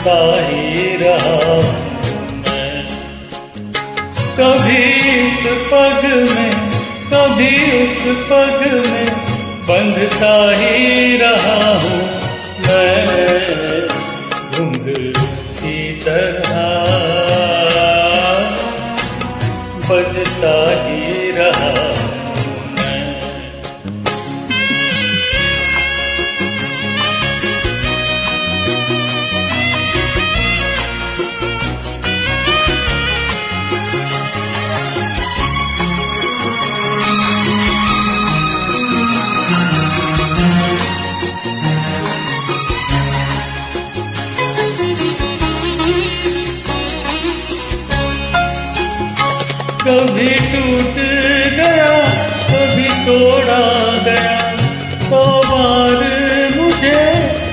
बजता ही रहा मैं। कभी इस पग में कभी उस पग में बंधता ही रहा हूँ मैं, घुंघरू की तरह बजता ही रहा मैं। कभी टूट गया कभी तोड़ा गया, 100 बार मुझे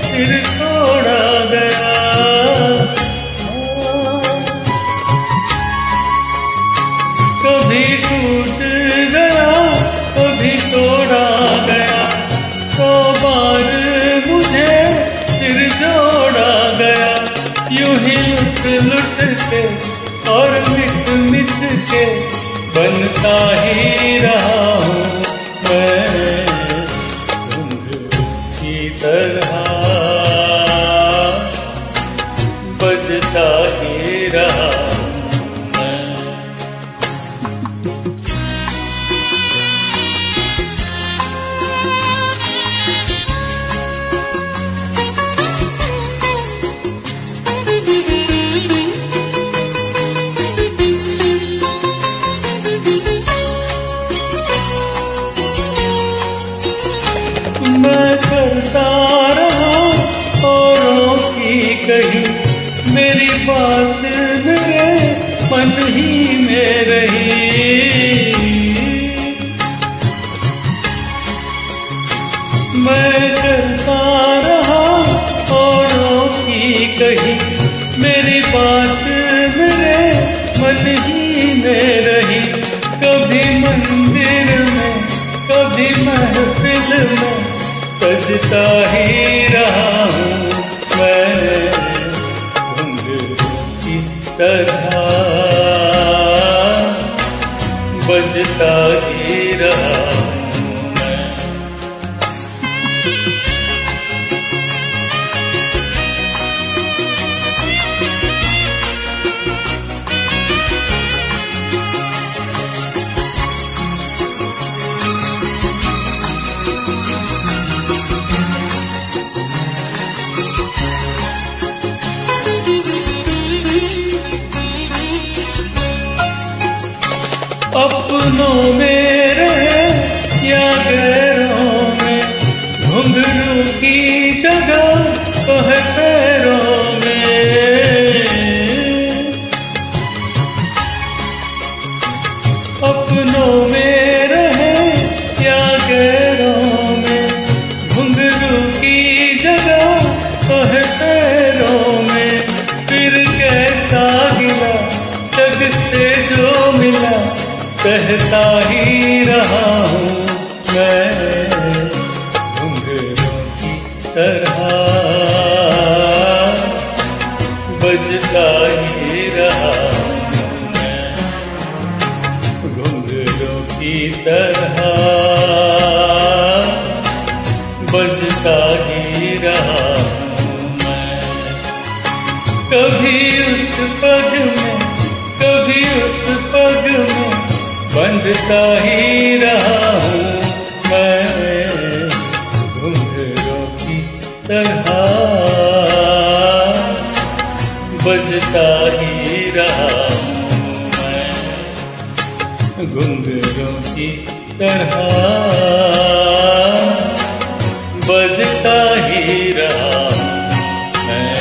फिर छोड़ा गया। कभी टूट गया कभी तोड़ा गया, 100 बार मुझे फिर जोड़ा गया। यूं ही लुट लुट के और मिट मिट के बनता ही रहा हूँ मैं, घुंघरू की तरह बजता ही रहा मैं। मैं करता रहा औरों की कही, मेरी बात मेरे मन ही में रही। मैं करता रहा औरों की कही, मेरी बात मेरे मन ही में रही। कभी मंदिर में कभी महफिल में सजता ही रहा हूँ मैं, घुंघरू की तरह बजता ही रहा मैं। अपनों में रहे या गैरों में, घुंघरू की जगह तो है पैरों में। अपनों में रहे या गैरों में, घुंघरू की जगह तो है पैरों में। फिर कैसा गिला जग से जो मिला, सहता ही रहा हूँ मैं, घुंघरू की तरह बजता ही रहा मैं, घुंघरू की तरह बजता ही रहा मैं। कभी उस पग में कभी उस पग में बंधता ही रहा हूँ मैं, घुंघरू की तरह बजता ही रहा हूँ मैं, घुंघरू की तरह बजता ही रहा मैं,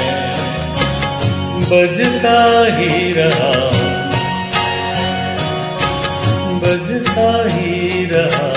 बजता ही रहा, बजता ही रहा।